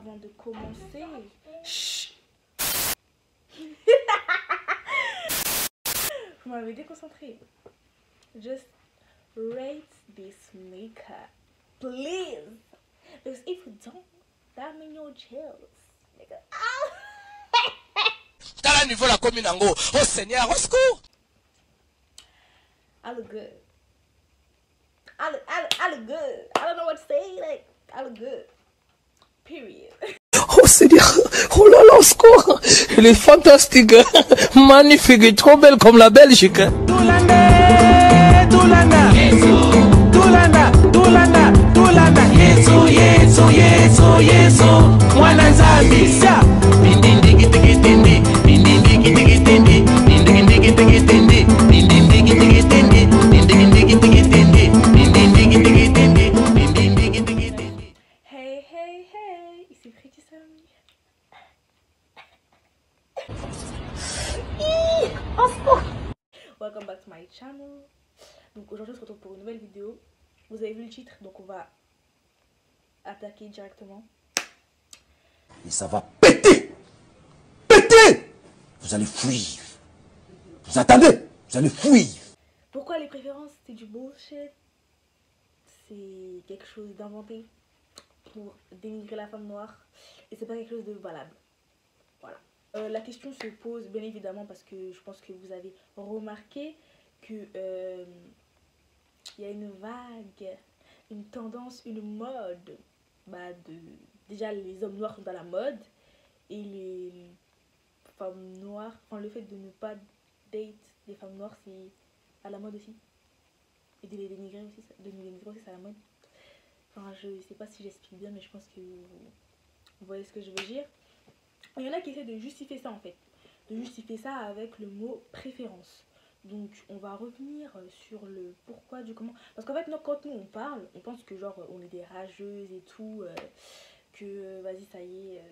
avant de commencer, chut. Vous m'avez déconcentré. Just rate this makeup, please. Because if you don't, that means you're chills. Quel niveau la commune en gros? Oh Seigneur, au secours! I look good. I look good. I don't know what to say. Like, I look good. Period. Oh Seigneur, oh là là, au secours! Elle est fantastique, magnifique, trop belle comme la Belgique. Tulanda, Tulanda, Tulanda, Tulanda, Tulanda, Yesu, Yesu, Yesu, Yesu, mwana nzambi sia. Bindindigi tigi tindi, bindindigi tigi tindi, bindindigi tigi tindi, bindindigi tigi tindi, bindindigi tigi tindi, bindindigi tigi tindi, bindindigi tigi tindi. Hey, hey, hey, ici Pretty Sammy. Welcome back to my channel. Donc aujourd'hui on se retrouve pour une nouvelle vidéo. Vous avez vu le titre, donc on va attaquer directement. Et ça va péter! Péter! Vous allez fuir. Vous attendez? Vous allez fuir. Pourquoi les préférences? C'est du bullshit. C'est quelque chose d'inventé pour dénigrer la femme noire. Et c'est pas quelque chose de valable. Voilà. La question se pose bien évidemment parce que je pense que vous avez remarqué que y a une vague, une tendance, une mode. Déjà les hommes noirs sont à la mode et les femmes noires, enfin le fait de ne pas date des femmes noires c'est à la mode aussi. Et de les dénigrer aussi, c'est à la mode. Enfin je sais pas si j'explique bien mais je pense que vous voyez ce que je veux dire. Il y en a qui essaient de justifier ça en fait, de justifier ça avec le mot préférence. Donc on va revenir sur le pourquoi du comment. Parce qu'en fait quand nous on parle, on pense que genre on est des rageuses et tout, que vas-y ça y est,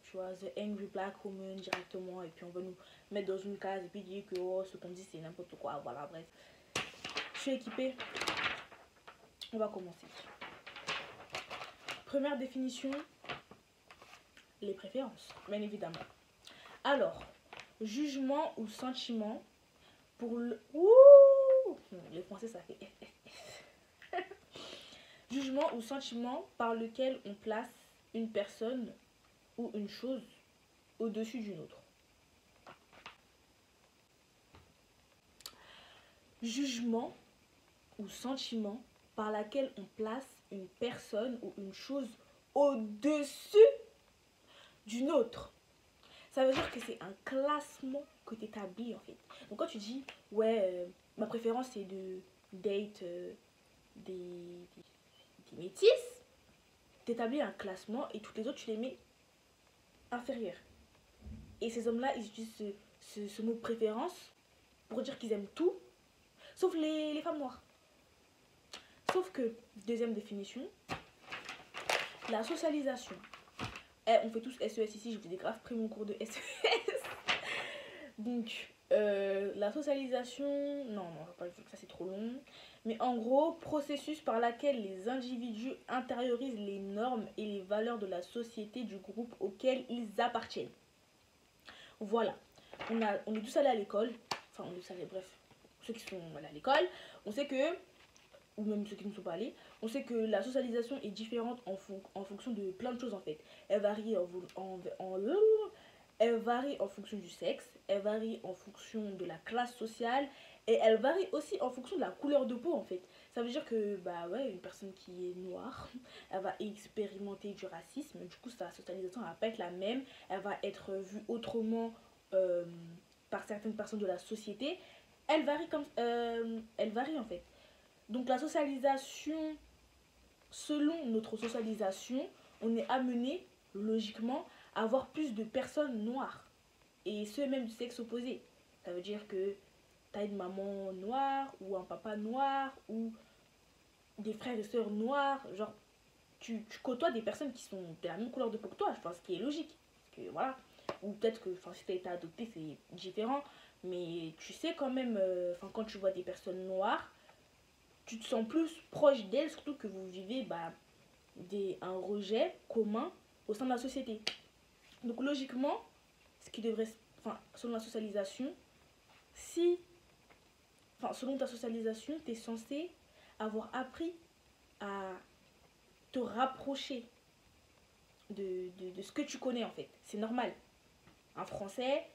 tu vois, the angry black woman directement, et puis on va nous mettre dans une case et puis dire que oh, ce qu'on dit c'est n'importe quoi, voilà bref. Je suis équipée, on va commencer. Première définition, les préférences, bien évidemment. Alors, jugement ou sentiment pour le... Ouh, les français ça fait F. Jugement ou sentiment par lequel on place une personne ou une chose au-dessus d'une autre. Jugement ou sentiment par laquelle on place une personne ou une chose au-dessus d'une autre. Ça veut dire que c'est un classement que tu établis en fait. Donc quand tu dis ouais ma préférence c'est de date des métis, tu établis un classement et toutes les autres tu les mets inférieurs. Et ces hommes là ils utilisent ce mot préférence pour dire qu'ils aiment tout sauf les femmes noires. Sauf que, deuxième définition, la socialisation. On fait tous SES ici, je vous ai grave pris mon cours de SES. Donc, la socialisation, non, ça c'est trop long. Mais en gros, processus par lequel les individus intériorisent les normes et les valeurs de la société du groupe auquel ils appartiennent. Voilà, on est tous allés à l'école, enfin on est tous allés, bref, ceux qui sont allés à l'école, on sait que, ou même ceux qui ne sont pas allés, on sait que la socialisation est différente en fonction de plein de choses en fait. Elle varie elle varie en fonction du sexe, elle varie en fonction de la classe sociale et elle varie aussi en fonction de la couleur de peau en fait. Ça veut dire que bah ouais, une personne qui est noire, elle va expérimenter du racisme, du coup sa socialisation elle va pas être la même, elle va être vue autrement par certaines personnes de la société. Elle varie en fait. Donc la socialisation, selon notre socialisation, on est amené logiquement à avoir plus de personnes noires. Et ceux même du sexe opposé. Ça veut dire que tu as une maman noire ou un papa noir ou des frères et sœurs noirs. Genre, tu côtoies des personnes qui sont de la même couleur de peau que toi, je pense, ce qui est logique. Parce que voilà. Ou peut-être que si tu as été adopté, c'est différent. Mais tu sais quand même, quand tu vois des personnes noires, tu te sens plus proche d'elle, surtout que vous vivez un rejet commun au sein de la société. Donc logiquement, ce qui devrait, enfin, selon la socialisation, selon ta socialisation, tu es censé avoir appris à te rapprocher de ce que tu connais en fait. C'est normal. Un Français,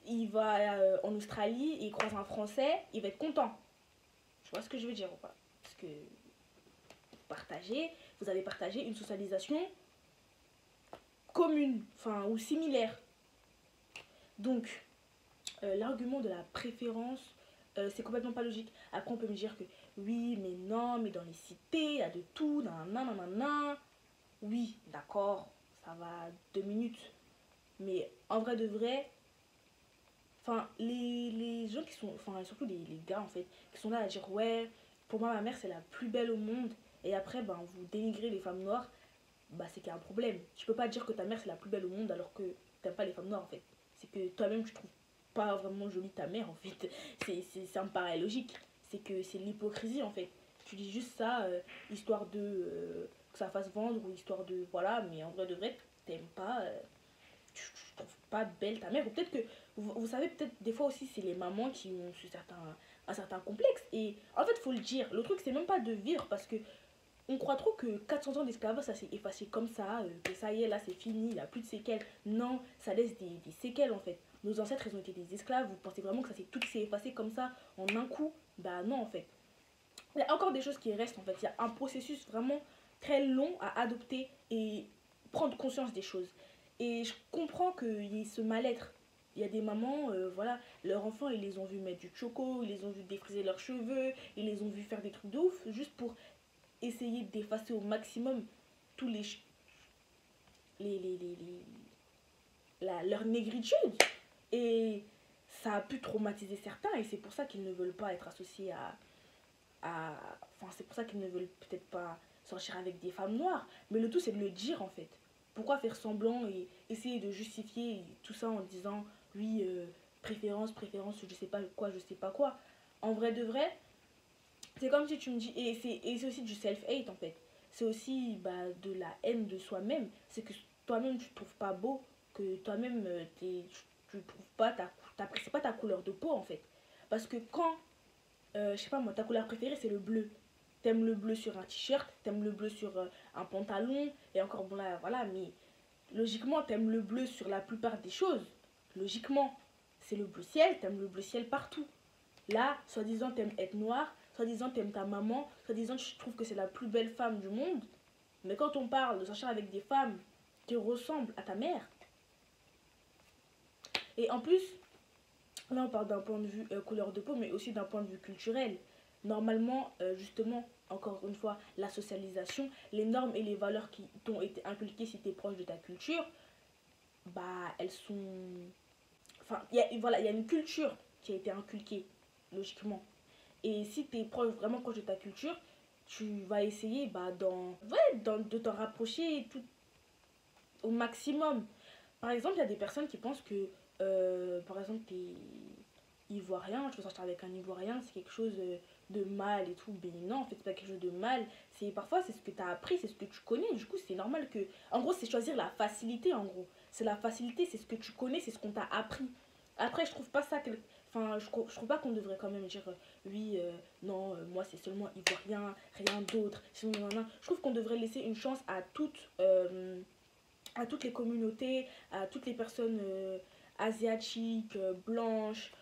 il va en Australie et il croise un Français, il va être content. Tu vois ce que je veux dire ou pas? Parce que vous avez partagé une socialisation commune, enfin, ou similaire. Donc, l'argument de la préférence, c'est complètement pas logique. Après, on peut me dire que oui, mais non, mais dans les cités, il y a de tout, nanana. Oui, d'accord, ça va 2 minutes. Mais en vrai de vrai, enfin, les gens qui sont, enfin, surtout les gars en fait, qui sont là à dire ouais, pour moi ma mère c'est la plus belle au monde, et après, ben, vous dénigrez les femmes noires, bah c'est qu'il y a un problème. Tu peux pas dire que ta mère c'est la plus belle au monde alors que t'aimes pas les femmes noires en fait. C'est que toi-même tu trouves pas vraiment jolie ta mère en fait. Ça me paraît logique. C'est que c'est l'hypocrisie en fait. Tu dis juste ça, histoire de que ça fasse vendre ou histoire de voilà, mais en vrai de vrai, t'aimes pas, tu trouves pas belle ta mère. Ou peut-être que, vous savez, peut-être des fois aussi c'est les mamans qui ont un certain complexe. Et en fait, faut le dire, le truc c'est même pas de vivre parce que on croit trop que 400 ans d'esclavage, ça s'est effacé comme ça, que ça y est, là c'est fini, il n'y a plus de séquelles. Non, ça laisse des séquelles en fait. Nos ancêtres, ils ont été des esclaves, vous pensez vraiment que tout s'est effacé comme ça en un coup? Bah non en fait. Il y a encore des choses qui restent en fait. Il y a un processus vraiment très long à adopter et prendre conscience des choses. Et je comprends qu'il y ait ce mal-être. Il y a des mamans, voilà, leurs enfants, ils les ont vus mettre du choco, ils les ont vus défriser leurs cheveux, ils les ont vus faire des trucs de ouf, juste pour essayer d'effacer au maximum tous leur négritude. Et ça a pu traumatiser certains et c'est pour ça qu'ils ne veulent pas être associés enfin c'est pour ça qu'ils ne veulent peut-être pas sortir avec des femmes noires. Mais le tout c'est de le dire en fait. Pourquoi faire semblant et essayer de justifier tout ça en disant oui, préférence, je sais pas quoi. En vrai de vrai, c'est comme si tu me dis, et c'est aussi du self-hate en fait. C'est aussi bah, de la haine de soi-même. C'est que toi-même tu te trouves pas beau, que toi-même tu trouves pas t'apprécies pas ta couleur de peau en fait. Parce que quand, je sais pas moi, ta couleur préférée c'est le bleu. T'aimes le bleu sur un t-shirt, t'aimes le bleu sur un pantalon, et encore bon là, voilà, mais logiquement t'aimes le bleu sur la plupart des choses. Logiquement, c'est le bleu ciel, t'aimes le bleu ciel partout. Là, soi-disant, t'aimes être noir, soi-disant, t'aimes ta maman, soi-disant, tu trouves que c'est la plus belle femme du monde. Mais quand on parle de sortir avec des femmes qui ressemblent à ta mère, et en plus, là on parle d'un point de vue couleur de peau, mais aussi d'un point de vue culturel. Normalement, justement, encore une fois, la socialisation, les normes et les valeurs qui t'ont été inculquées si t'es proche de ta culture, bah elles sont... Enfin, voilà, il y a une culture qui a été inculquée, logiquement. Et si tu es vraiment proche de ta culture, tu vas essayer bah, de t'en rapprocher au maximum. Par exemple, il y a des personnes qui pensent que, par exemple, tu es ivoirien, tu veux sortir avec un ivoirien, c'est quelque chose de mal et tout. Mais non, en fait, c'est pas quelque chose de mal. Parfois, c'est ce que tu as appris, c'est ce que tu connais. Du coup, c'est normal que... En gros, c'est choisir la facilité, en gros. C'est la facilité, c'est ce que tu connais, c'est ce qu'on t'a appris. Après, je trouve pas ça... Enfin, je trouve pas qu'on devrait quand même dire oui, non, moi c'est seulement ivoirien, rien d'autre. Je trouve qu'on devrait laisser une chance à toutes les communautés, à toutes les personnes asiatiques, blanches,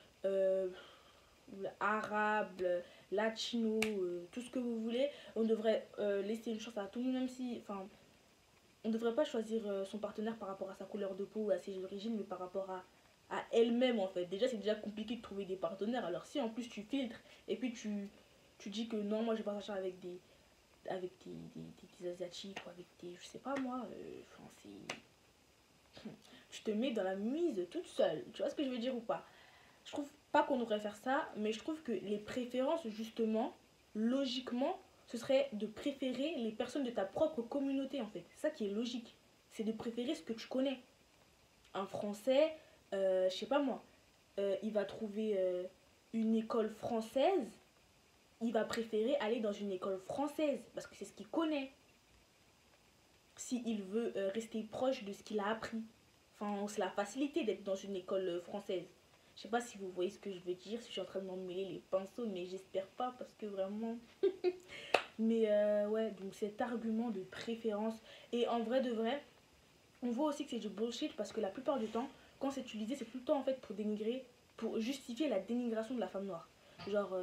arabes, latinos, tout ce que vous voulez. On devrait laisser une chance à tout le monde, même si, enfin, on ne devrait pas choisir son partenaire par rapport à sa couleur de peau ou à ses origines, mais par rapport à elle-même en fait. Déjà c'est déjà compliqué de trouver des partenaires, alors si en plus tu filtres et puis tu dis que non, moi je vais pas sortir avec des asiatiques ou avec des, je sais pas moi, tu te mets dans la mise toute seule, tu vois ce que je veux dire ou pas? Je trouve pas qu'on devrait faire ça, mais je trouve que les préférences justement, logiquement, ce serait de préférer les personnes de ta propre communauté en fait. C'est ça qui est logique, c'est de préférer ce que tu connais. Un Français, je sais pas moi, il va trouver une école française, il va préférer aller dans une école française parce que c'est ce qu'il connaît. s'il veut rester proche de ce qu'il a appris. Enfin, c'est la facilité d'être dans une école française. Je sais pas si vous voyez ce que je veux dire, si je suis en train de m'emmêler les pinceaux, mais j'espère pas parce que vraiment... mais ouais, donc cet argument de préférence. Et en vrai de vrai, on voit aussi que c'est du bullshit parce que la plupart du temps, quand c'est utilisé, c'est tout le temps en fait pour dénigrer, pour justifier la dénigration de la femme noire. Genre,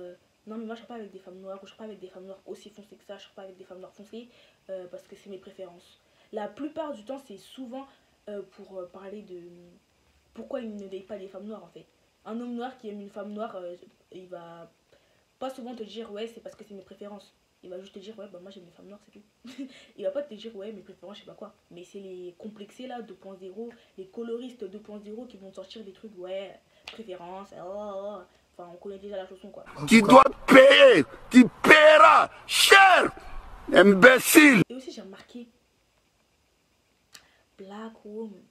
non mais moi je ne sors pas avec des femmes noires, ou je ne sors pas avec des femmes noires aussi foncées que ça, je ne sors pas avec des femmes noires foncées parce que c'est mes préférences. La plupart du temps, c'est souvent pour parler de pourquoi il ne date pas des femmes noires en fait. Un homme noir qui aime une femme noire, il va pas souvent te dire ouais c'est parce que c'est mes préférences. Il va juste te dire ouais bah moi j'aime les femmes noires c'est tout. Il va pas te dire ouais mes préférences je sais pas quoi. Mais c'est les complexés là 2.0, les coloristes 2.0 qui vont sortir des trucs ouais préférences, oh, oh, oh. Enfin on connaît déjà la chanson quoi. Tu dois payer, tu paieras cher, imbécile. Et aussi j'ai remarqué Black woman,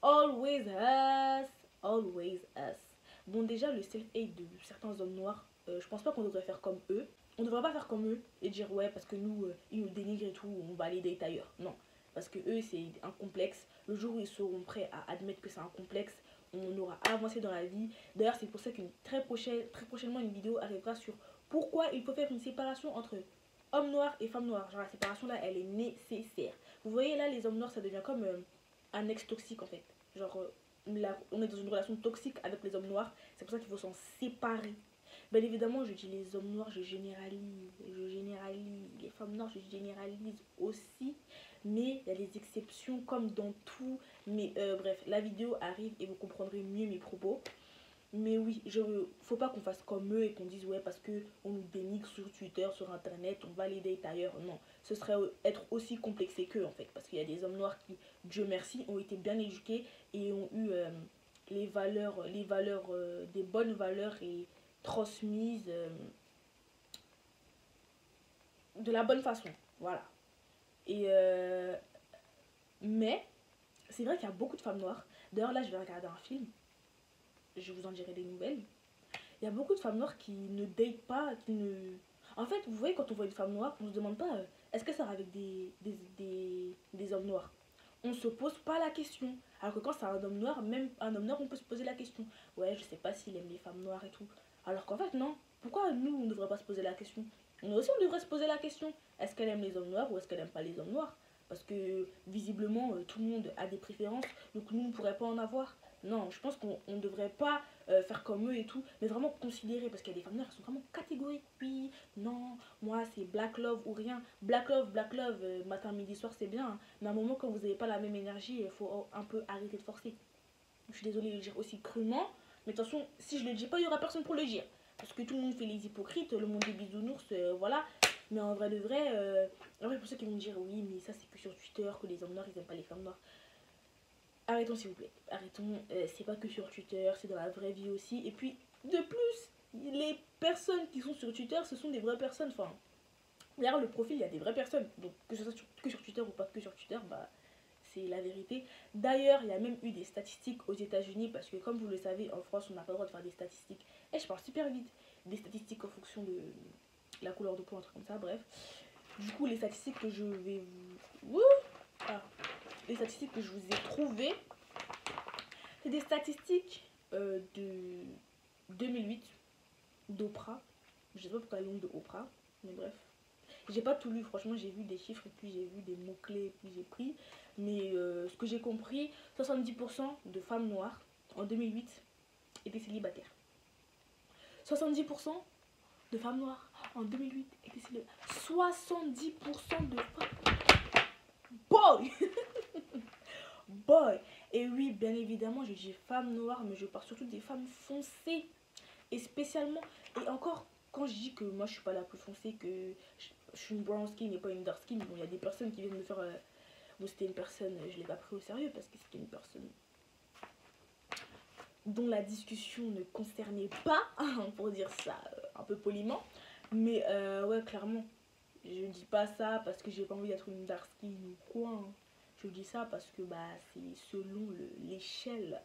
always us, always us. Bon déjà le self-hate de certains hommes noirs, je pense pas qu'on devrait faire comme eux. On devrait pas faire comme eux et dire ouais parce que nous ils nous dénigrent et tout, on va aller date ailleurs. Non, parce que eux c'est un complexe. Le jour où ils seront prêts à admettre que c'est un complexe, on aura avancé dans la vie. D'ailleurs c'est pour ça qu'une très prochainement une vidéo arrivera sur pourquoi il faut faire une séparation entre hommes noirs et femmes noires. Genre la séparation là elle est nécessaire. Vous voyez là les hommes noirs ça devient comme un ex toxique en fait. Genre là, on est dans une relation toxique avec les hommes noirs, c'est pour ça qu'il faut s'en séparer. Bien évidemment, je dis les hommes noirs, je généralise, les femmes noires, je généralise aussi, mais il y a des exceptions comme dans tout, mais bref, la vidéo arrive et vous comprendrez mieux mes propos. Mais oui, faut pas qu'on fasse comme eux et qu'on dise ouais parce que on nous dénigre sur Twitter, sur internet, on va les date ailleurs. Non, ce serait être aussi complexé qu'eux en fait. Parce qu'il y a des hommes noirs qui, Dieu merci, ont été bien éduqués et ont eu les valeurs, des bonnes valeurs et transmises de la bonne façon. Voilà. Et mais c'est vrai qu'il y a beaucoup de femmes noires. D'ailleurs là je vais regarder un film. Je vous en dirai des nouvelles. Il y a beaucoup de femmes noires qui ne datent pas, qui ne... En fait, vous voyez, quand on voit une femme noire, on se demande pas est-ce qu'elle sort avec des hommes noirs. On se pose pas la question. Alors que quand c'est un homme noir, même un homme noir, on peut se poser la question. Ouais, je sais pas s'il aime les femmes noires et tout. Alors qu'en fait, non. Pourquoi nous, on ne devrait pas se poser la question? Nous aussi, on devrait se poser la question. Est-ce qu'elle aime les hommes noirs ou est-ce qu'elle aime pas les hommes noirs? Parce que, visiblement, tout le monde a des préférences. Donc, nous, on ne pourrait pas en avoir. Non, je pense qu'on ne devrait pas faire comme eux et tout, mais vraiment considérer, parce qu'il y a des femmes noires qui sont vraiment catégoriques. Oui, non, moi c'est black love ou rien. Black love, matin, midi, soir c'est bien, hein, mais à un moment quand vous n'avez pas la même énergie, il faut un peu arrêter de forcer. Je suis désolée de le dire aussi crûment, mais de toute façon, si je le dis pas, il n'y aura personne pour le dire. Parce que tout le monde fait les hypocrites, le monde des bisounours, voilà. Mais en vrai de vrai, pour ceux qui vont me dire oui, mais ça c'est que sur Twitter, que les hommes noirs ils aiment pas les femmes noires. Arrêtons s'il vous plaît, arrêtons, c'est pas que sur Twitter, c'est dans la vraie vie aussi. Et puis, de plus, les personnes qui sont sur Twitter, ce sont des vraies personnes. Enfin, derrière le profil, il y a des vraies personnes. Donc, que ce soit que sur Twitter ou pas que sur Twitter, bah, c'est la vérité. D'ailleurs, il y a même eu des statistiques aux États-Unis, parce que comme vous le savez, en France, on n'a pas le droit de faire des statistiques. Et je parle super vite. Des statistiques en fonction de la couleur de peau, un truc comme ça, bref. Du coup, les statistiques que je vais vous... les statistiques que je vous ai trouvées, c'est des statistiques de 2008 d'Oprah. Je sais pas pourquoi elles l'ont de Oprah, mais bref. J'ai pas tout lu, franchement, j'ai vu des chiffres et puis j'ai vu des mots-clés et puis j'ai pris. Mais ce que j'ai compris, 70% de femmes noires en 2008 étaient célibataires. 70% de femmes noires en 2008 étaient célibataires. 70% de femmes... Boy Boy. Et oui, bien évidemment, je dis femmes noires, mais je parle surtout des femmes foncées. Et spécialement, et encore, quand je dis que moi je suis pas la plus foncée, que je suis une brown skin et pas une dark skin, bon, il y a des personnes qui viennent me faire... bon, c'était une personne, je l'ai pas pris au sérieux parce que c'était une personne dont la discussion ne concernait pas, pour dire ça un peu poliment. Mais ouais, clairement, je dis pas ça parce que j'ai pas envie d'être une dark skin ou quoi, hein. Je dis ça parce que bah, c'est selon l'échelle,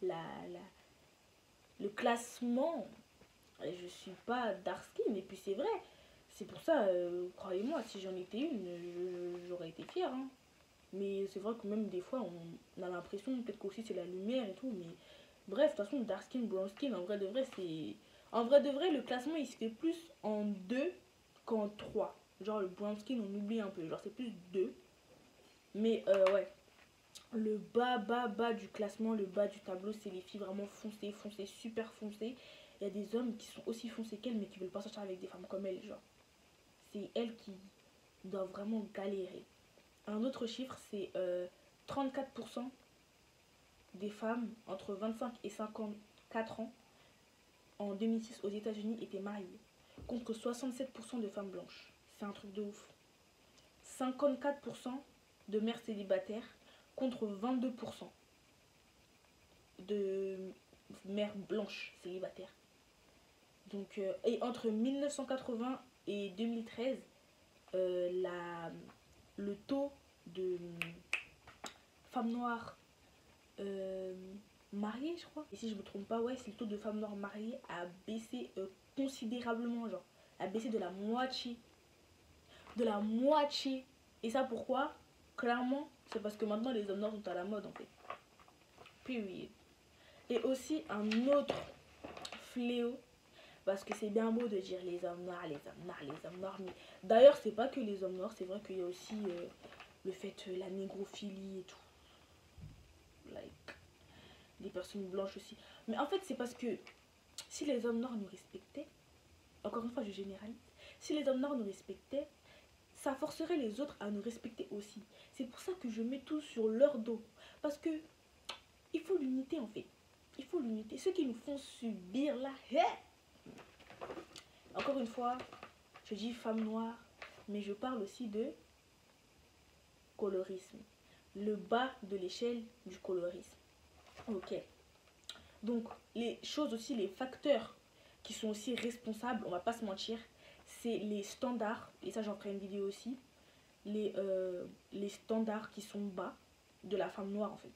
le classement. Je suis pas dark skin et puis c'est vrai. C'est pour ça, croyez-moi, si j'en étais une, j'aurais été fière. Hein. Mais c'est vrai que même des fois, on a l'impression, peut-être qu'aussi c'est la lumière et tout, mais bref, de toute façon, dark skin, brown skin, en vrai de vrai, c'est... En vrai de vrai, le classement, il se fait plus en 2 qu'en 3. Genre, le brown skin, on oublie un peu. Genre, c'est plus 2. Mais ouais, le bas du classement, le bas du tableau, c'est les filles vraiment foncées, foncées, super foncées. Il y a des hommes qui sont aussi foncés qu'elles, mais qui veulent pas sortir avec des femmes comme elles, genre. C'est elles qui doivent vraiment galérer. Un autre chiffre, c'est 34% des femmes entre 25 et 54 ans en 2006 aux États-Unis étaient mariées, contre 67% de femmes blanches. C'est un truc de ouf. 54% de mères célibataires contre 22% de mères blanches célibataires. Donc, et entre 1980 et 2013, le taux de femmes noires mariées, je crois, et si je me trompe pas, ouais, c'est le taux de femmes noires mariées a baissé considérablement, genre, a baissé de la moitié. De la moitié. Et ça pourquoi? Clairement, c'est parce que maintenant les hommes noirs sont à la mode en fait. Period. Et aussi un autre fléau, parce que c'est bien beau de dire les hommes noirs, les hommes noirs, les hommes noirs, mais d'ailleurs c'est pas que les hommes noirs, c'est vrai qu'il y a aussi le fait la négrophilie et tout. Like, les personnes blanches aussi. Mais en fait c'est parce que si les hommes noirs nous respectaient, encore une fois je généralise, si les hommes noirs nous respectaient, ça forcerait les autres à nous respecter aussi. C'est pour ça que je mets tout sur leur dos. Parce que il faut l'unité en fait. Il faut l'unité. Ceux qui nous font subir là. Encore une fois, je dis femme noire, mais je parle aussi de colorisme. Le bas de l'échelle du colorisme. Ok. Donc, les choses aussi, les facteurs qui sont aussi responsables, on va pas se mentir, c'est les standards, et ça j'en ferai une vidéo aussi, les standards qui sont bas de la femme noire en fait.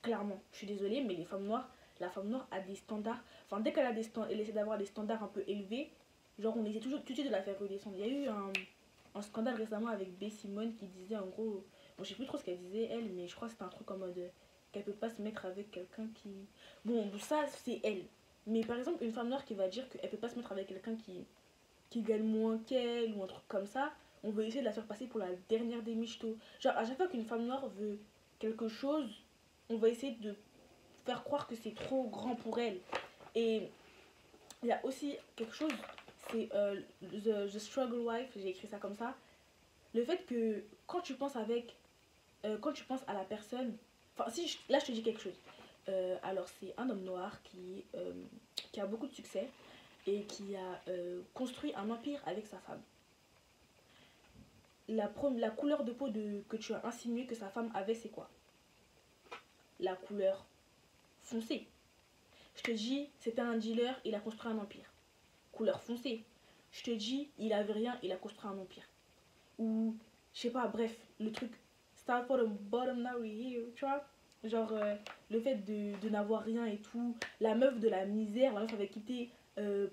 Clairement, je suis désolée, mais la femme noire a des standards, enfin dès qu'elle a des standards, elle essaie d'avoir des standards un peu élevés, genre on essaie toujours tout de suite de la faire redescendre. Il y a eu un scandale récemment avec B. Simone qui disait en gros, bon je sais plus trop ce qu'elle disait elle, mais je crois que c'était un truc en mode qu'elle peut pas se mettre avec quelqu'un qui... Bon, ça c'est elle. Mais par exemple, une femme noire qui va dire qu'elle peut pas se mettre avec quelqu'un qui gagne moins qu'elle ou un truc comme ça, on veut essayer de la faire passer pour la dernière des michtos. Genre, à chaque fois qu'une femme noire veut quelque chose, on va essayer de faire croire que c'est trop grand pour elle. Et il y a aussi quelque chose, c'est the struggle wife, j'ai écrit ça comme ça. Le fait que quand tu penses quand tu penses à la personne, enfin si là je te dis quelque chose. Alors c'est un homme noir qui a beaucoup de succès et qui a construit un empire avec sa femme. La couleur de peau que tu as insinué que sa femme avait, c'est quoi? La couleur foncée. Je te dis, c'était un dealer, il a construit un empire. Couleur foncée. Je te dis, il avait rien, il a construit un empire. Ou, je sais pas, bref, le truc, start from the bottom, now we're here, tu vois? Genre, le fait de n'avoir rien et tout, la meuf de la misère, la meuf avec qui t'es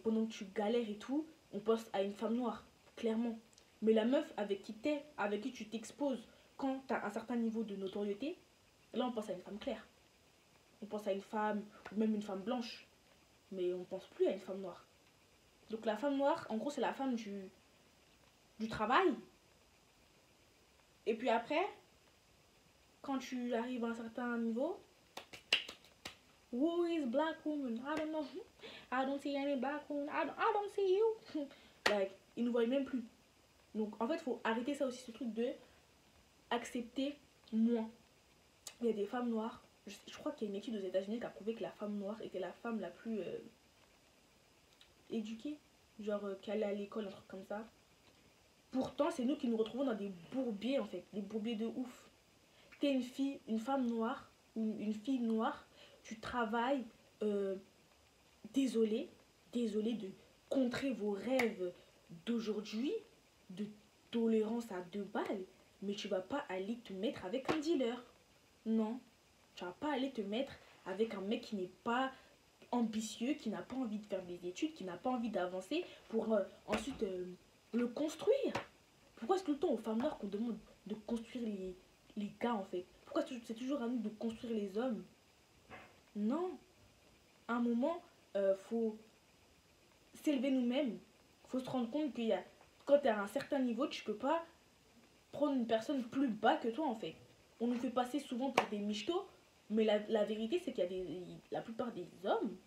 pendant que tu galères et tout, on pense à une femme noire, clairement. Mais la meuf avec qui tu t'exposes quand tu as un certain niveau de notoriété, là on pense à une femme claire. On pense à une femme, ou même une femme blanche. Mais on pense plus à une femme noire. Donc la femme noire, en gros, c'est la femme du travail. Et puis après, quand tu arrives à un certain niveau, who is black woman? I don't know. I don't see any black woman. I don't see you. Like, ils ne voient même plus. Donc en fait, il faut arrêter ça aussi, ce truc de accepter moins. Il y a des femmes noires. Je crois qu'il y a une étude aux États-Unis qui a prouvé que la femme noire était la femme la plus éduquée. Genre qui allait à l'école, un truc comme ça. Pourtant, c'est nous qui nous retrouvons dans des bourbiers en fait. Des bourbiers de ouf. T'es une femme noire ou une fille noire, tu travailles, désolé de contrer vos rêves d'aujourd'hui, de tolérance à 2 balles, mais tu vas pas aller te mettre avec un dealer. Non, tu vas pas aller te mettre avec un mec qui n'est pas ambitieux, qui n'a pas envie de faire des études, qui n'a pas envie d'avancer pour ensuite le construire. Pourquoi est-ce tout le temps aux femmes noires qu'on demande de construire les gars en fait? Pourquoi c'est toujours à nous de construire les hommes? Non. À un moment, faut s'élever nous-mêmes. Faut se rendre compte qu'il y a, quand tu es à un certain niveau, tu peux pas prendre une personne plus bas que toi en fait. On nous fait passer souvent pour des michetots, mais la vérité c'est qu'il y a la plupart des hommes,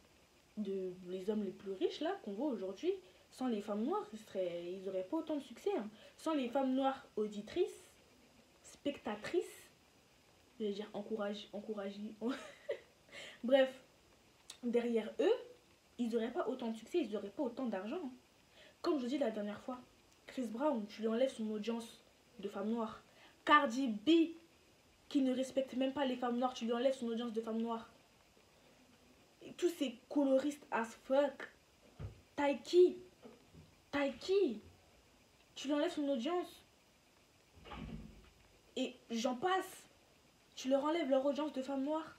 les hommes les plus riches là qu'on voit aujourd'hui, sans les femmes noires, ils n'auraient pas autant de succès. Hein. Sans les femmes noires auditrices, spectatrices, je vais dire encouragées. Bref, derrière eux, ils n'auraient pas autant de succès, ils n'auraient pas autant d'argent. Comme je dis la dernière fois, Chris Brown, tu lui enlèves son audience de femmes noires. Cardi B, qui ne respecte même pas les femmes noires, tu lui enlèves son audience de femmes noires. Et tous ces coloristes as fuck. Taiki, tu lui enlèves son audience. Et j'en passe. Tu leur enlèves leur audience de femmes noires.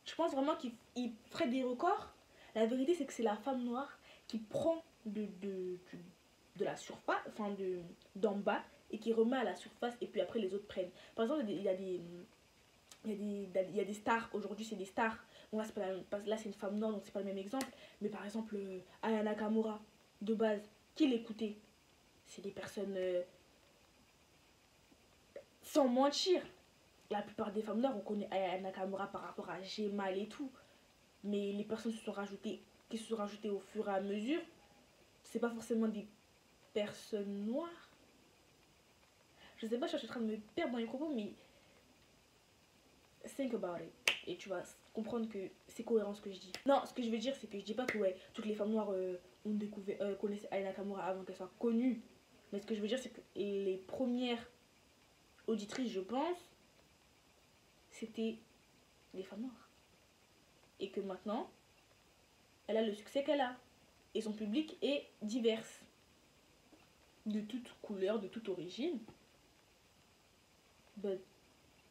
Je pense vraiment qu'ils feraient des records. La vérité, c'est que c'est la femme noire qui prend de la surface, enfin d'en bas, et qui remet à la surface, et puis après les autres prennent. Par exemple, il y a des stars, aujourd'hui c'est des stars. Bon, là, là c'est une femme noire, donc c'est pas le même exemple. Mais par exemple, Aya Nakamura, de base, qui l'écoutait? C'est des personnes... sans mentir, la plupart des femmes noires, on connaît Aya Nakamura par rapport à J'ai mal et tout. Mais les personnes qui se sont rajoutées au fur et à mesure, c'est pas forcément des personnes noires. Je sais pas, je suis en train de me perdre dans les propos, mais think about it. Et tu vas comprendre que c'est cohérent ce que je dis. Non, ce que je veux dire, c'est que je dis pas que ouais, toutes les femmes noires ont découvert, connaissaient Aya Nakamura avant qu'elle soit connue. Mais ce que je veux dire, c'est que les premières auditrices, je pense, c'était les femmes noires. Et que maintenant, elle a le succès qu'elle a. Et son public est divers. De toute couleur, de toute origine. Ben,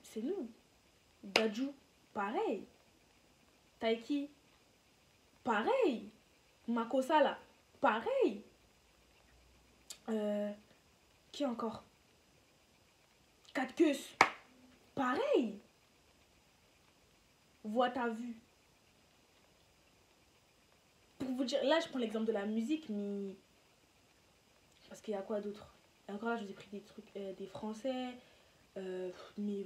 c'est nous. Dadju, pareil. Taiki, pareil. Makosala, pareil. Qui encore? Katkus, pareil. Vois ta vue. Pour vous dire, là je prends l'exemple de la musique, mais parce qu'il y a quoi d'autre? Encore là je vous ai pris des trucs, des français, mais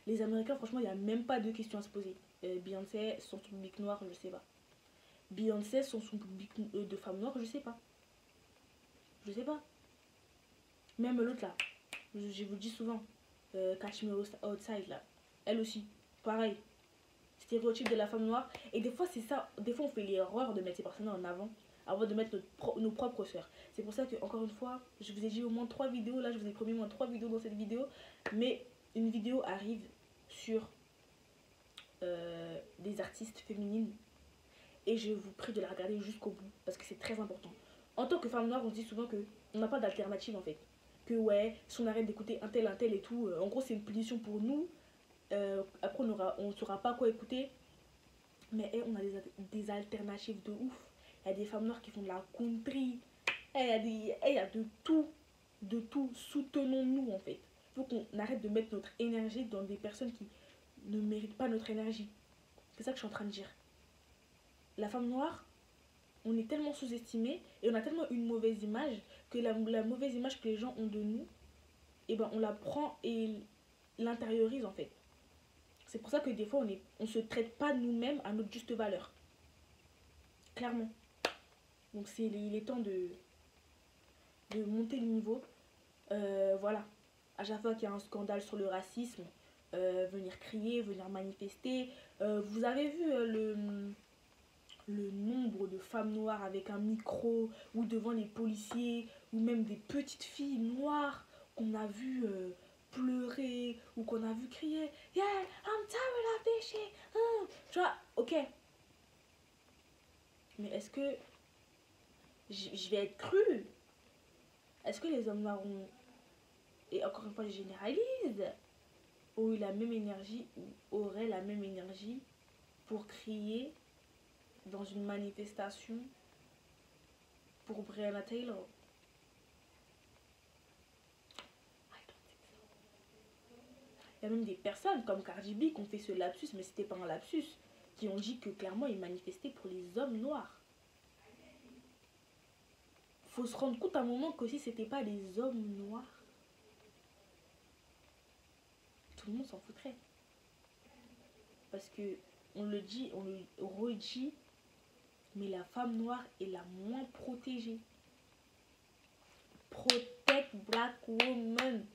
les américains franchement il n'y a même pas de questions à se poser. Beyoncé, son public noir, je sais pas. Beyoncé, son public de femmes noires, je sais pas. Je sais pas. Même l'autre là, je vous le dis souvent, Catch Me Outside là, elle aussi, pareil. Stéréotype de la femme noire. Et des fois c'est ça, des fois on fait l'erreur de mettre ces personnes en avant de mettre nos propres soeurs. C'est pour ça que encore une fois, je vous ai dit au moins 3 vidéos, là je vous ai promis au moins 3 vidéos dans cette vidéo, mais une vidéo arrive sur des artistes féminines et je vous prie de la regarder jusqu'au bout parce que c'est très important. En tant que femme noire, on se dit souvent que on n'a pas d'alternative en fait, que ouais, si on arrête d'écouter un tel et tout, en gros c'est une punition pour nous. Après on ne saura pas quoi écouter, mais on a des alternatives de ouf. Il y a des femmes noires qui font de la country, il y a de tout. Soutenons-nous en fait. Il faut qu'on arrête de mettre notre énergie dans des personnes qui ne méritent pas notre énergie. C'est ça que je suis en train de dire. La femme noire, on est tellement sous-estimé et on a tellement une mauvaise image que la mauvaise image que les gens ont de nous, et ben on la prend et l'intériorise en fait. C'est pour ça que des fois on se traite pas nous-mêmes à notre juste valeur. Clairement. Donc il est temps de monter le niveau. Voilà. À chaque fois qu'il y a un scandale sur le racisme, venir crier, venir manifester. Vous avez vu le nombre de femmes noires avec un micro ou devant les policiers ou même des petites filles noires qu'on a vu pleurer ou qu'on a vu crier yeah I'm tired of this shit. Tu vois, ok, mais est-ce que je vais être crue? Est-ce que les hommes noirs ont, et encore une fois je généralise, ont eu la même énergie ou auraient la même énergie pour crier dans une manifestation pour Breonna Taylor? Il y a même des personnes comme Cardi B qui ont fait ce lapsus, mais c'était pas un lapsus, qui ont dit que clairement ils manifestaient pour les hommes noirs. Faut se rendre compte à un moment que si c'était pas les hommes noirs, tout le monde s'en foutrait. Parce que on le dit, on le redit, mais la femme noire est la moins protégée. Protect black woman.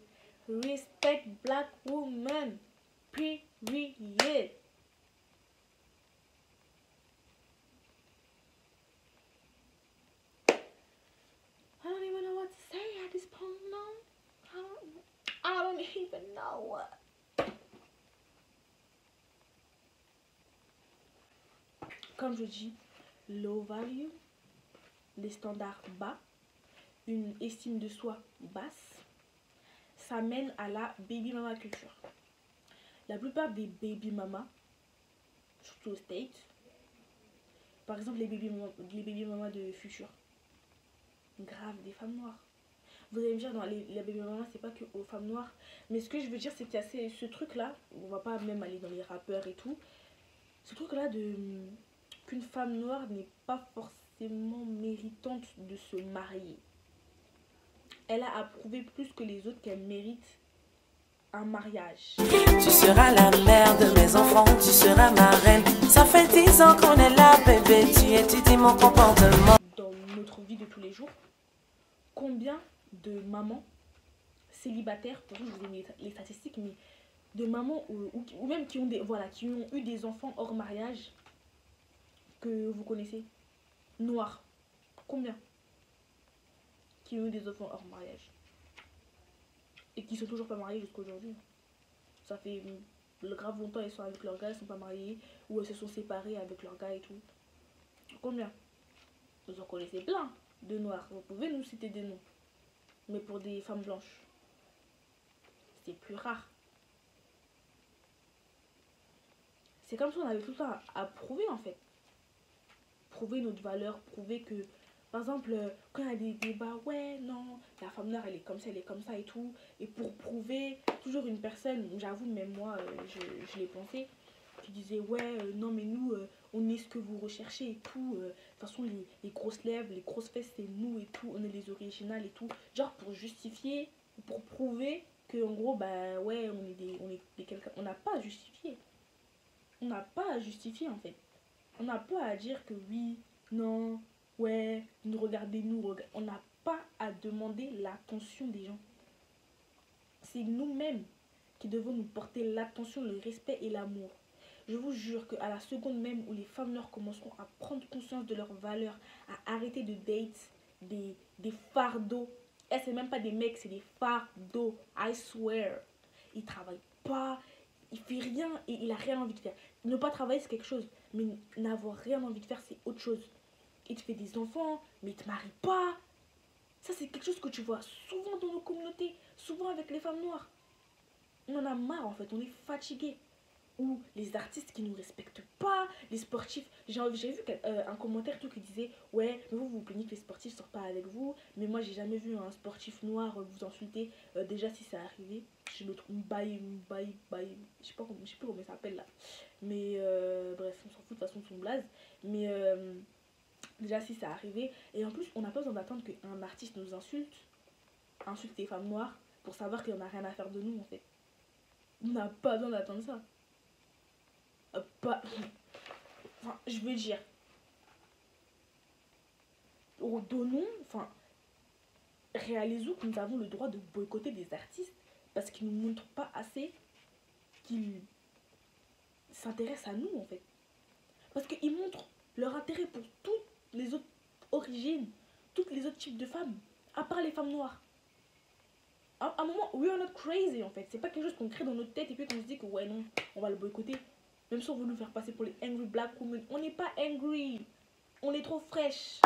Respect black woman. Period. I don't even know what to say at this point, no. I don't even know what. Comme je dis, low value, des standards bas, une estime de soi basse, ça mène à la baby mama culture. La plupart des baby mamas, surtout aux States, par exemple les baby mamas de Future, grave des femmes noires. Vous allez me dire, dans les baby mamas, c'est pas que aux femmes noires, mais ce que je veux dire, c'est qu'il y a ce truc-là, on va pas même aller dans les rappeurs et tout, ce truc-là de qu'une femme noire n'est pas forcément méritante de se marier. Elle a approuvé plus que les autres qu'elle mérite un mariage. Tu seras la mère de mes enfants, tu seras ma reine. Ça fait 10 ans qu'on est là, bébé, tu étudies mon comportement. Dans notre vie de tous les jours, combien de mamans célibataires, pour je vous ai mis les statistiques, mais de mamans ou même qui ont, qui ont eu des enfants hors mariage que vous connaissez, noirs, combien qui ont eu des enfants hors mariage et qui sont toujours pas mariés jusqu'à aujourd'hui. Ça fait grave longtemps ils sont avec leur gars, ils sont pas mariés, ou elles se sont séparées avec leur gars et tout. Combien? Vous en connaissez plein de noirs, vous pouvez nous citer des noms, mais pour des femmes blanches c'est plus rare. C'est comme si on avait tout le temps à prouver en fait, prouver notre valeur, prouver que par exemple, quand il y a des débats, ouais, non, la femme noire, elle est comme ça et tout. Et pour prouver, toujours une personne, j'avoue, même moi, je l'ai pensé, qui disait, ouais, non, mais nous, on est ce que vous recherchez et tout. De toute façon, les grosses lèvres, les grosses fesses, c'est nous et tout. On est les originales et tout. Genre, pour justifier, pour prouver qu'en gros, bah, ouais, on est quelqu'un. On n'a pas à justifier. On n'a pas à justifier, en fait. On n'a pas à dire que oui, non, ouais, regardez-nous, on n'a pas à demander l'attention des gens. C'est nous-mêmes qui devons nous porter l'attention, le respect et l'amour. Je vous jure qu'à la seconde même où les femmes noires commenceront à prendre conscience de leurs valeurs, à arrêter de date des fardeaux. Et c'est même pas des mecs, c'est des fardeaux. I swear. Il travaille pas, il fait rien et il a rien envie de faire. Ne pas travailler c'est quelque chose, mais n'avoir rien envie de faire c'est autre chose. Il te fait des enfants, mais il te marie pas. Ça, c'est quelque chose que tu vois souvent dans nos communautés, souvent avec les femmes noires. On en a marre, en fait, on est fatigué. Ou les artistes qui nous respectent pas, les sportifs. J'ai vu un commentaire tout qui disait, ouais, mais vous plaignez que les sportifs sortent pas avec vous, mais moi, j'ai jamais vu un sportif noir vous insulter. Déjà, si c'est arrivé, chez l'autre, je sais pas comment ça s'appelle là. Mais bref, on s'en fout de toute façon de son blaze. Mais déjà si ça arrivait, et en plus on n'a pas besoin d'attendre qu'un artiste nous insulte les femmes noires pour savoir qu'il n'en a rien à faire de nous en fait. On n'a pas besoin d'attendre ça. Enfin, je veux dire, donnons, enfin, réalisons que nous avons le droit de boycotter des artistes parce qu'ils ne nous montrent pas assez qu'ils s'intéressent à nous en fait. Parce qu'ils montrent leur intérêt pour toutes les autres origines, tous les autres types de femmes, à part les femmes noires. À un moment, we are not crazy en fait. C'est pas quelque chose qu'on crée dans notre tête et puis qu'on se dit que ouais non, on va le boycotter. Même si on veut nous faire passer pour les angry black women. On n'est pas angry. On est trop fraîche.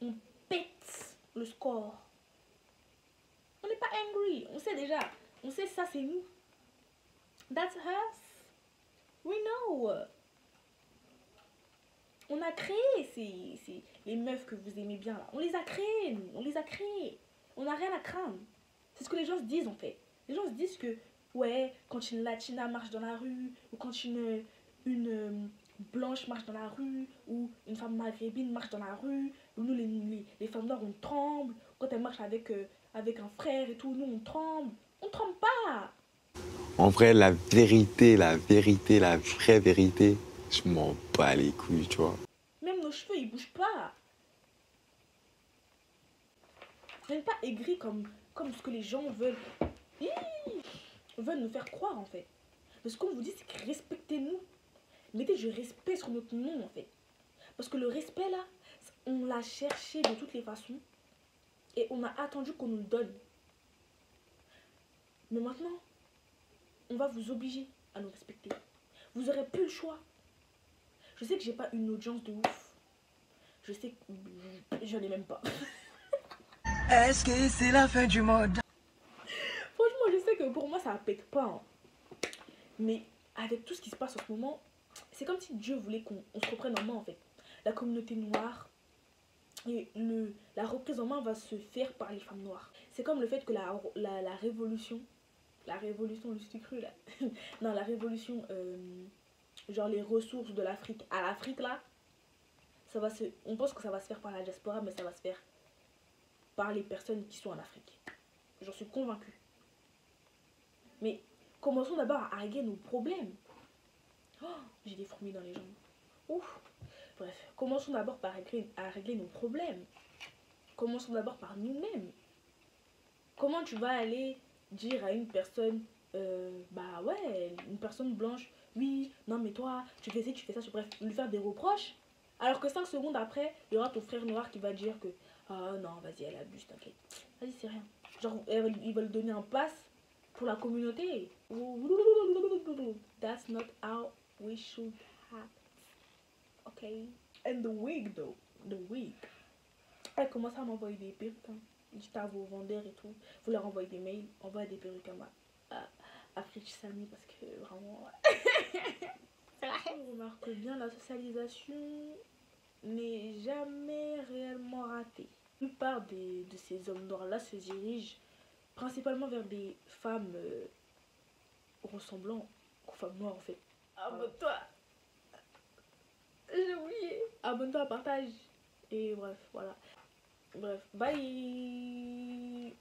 On pète le score. On n'est pas angry. On sait déjà. On sait ça c'est nous. That's us. We know. On a créé les meufs que vous aimez bien là. On les a créées, nous. On les a créées. On n'a rien à craindre. C'est ce que les gens se disent en fait. Les gens se disent que Ouais, quand une latina marche dans la rue, ou quand une blanche marche dans la rue, ou une femme maghrébine marche dans la rue, nous les femmes noires on tremble, quand elles marchent avec un frère et tout, nous on tremble. On tremble pas. En vrai, la vraie vérité, je m'en bats les couilles, tu vois. Même nos cheveux ils bougent pas. On n'est pas aigris comme ce que les gens veulent nous faire croire en fait. Parce qu'on vous dit c'est que respectez-nous. Mettez du respect sur notre nom en fait. Parce que le respect là, on l'a cherché de toutes les façons. Et on a attendu qu'on nous le donne. Mais maintenant, on va vous obliger à nous respecter. Vous n'aurez plus le choix. Je sais que j'ai pas une audience de ouf. Je sais que j'en ai même pas. Est-ce que c'est la fin du monde? Franchement, je sais que pour moi, ça pète pas. Hein. Mais avec tout ce qui se passe en ce moment, c'est comme si Dieu voulait qu'on se reprenne en main en fait. La communauté noire et la reprise en main va se faire par les femmes noires. C'est comme le fait que la révolution, le sucre là, non la révolution, genre les ressources de l'Afrique à l'Afrique là, on pense que ça va se faire par la diaspora, mais ça va se faire par les personnes qui sont en Afrique. J'en suis convaincue. Mais commençons d'abord à régler nos problèmes. Oh, j'ai des fourmis dans les jambes. Ouf. Bref, commençons d'abord par régler nos problèmes. Commençons d'abord par nous-mêmes. Comment tu vas aller dire à une personne, bah ouais, une personne blanche, oui, non mais toi, tu fais ça, bref, lui faire des reproches. Alors que 5 secondes après, il y aura ton frère noir qui va dire que, ah non, vas-y, elle abuse, t'inquiète. Vas-y, c'est rien. Genre, il va lui donner un pass pour la communauté. That's not how we should have. Okay. And the wig though. The wig. Elle commence à m'envoyer des perruques. Hein. Dites à vos vendeurs et tout. Vous leur envoyez des mails. Envoyez des perruques à Fritch Samy parce que vraiment. On remarque bien la socialisation n'est jamais réellement ratée. La plupart de ces hommes noirs là se dirigent principalement vers des femmes ressemblant aux femmes noires en fait. Abonne-toi. J'ai oublié. Abonne-toi, partage. Et bref, voilà. Bref, bye.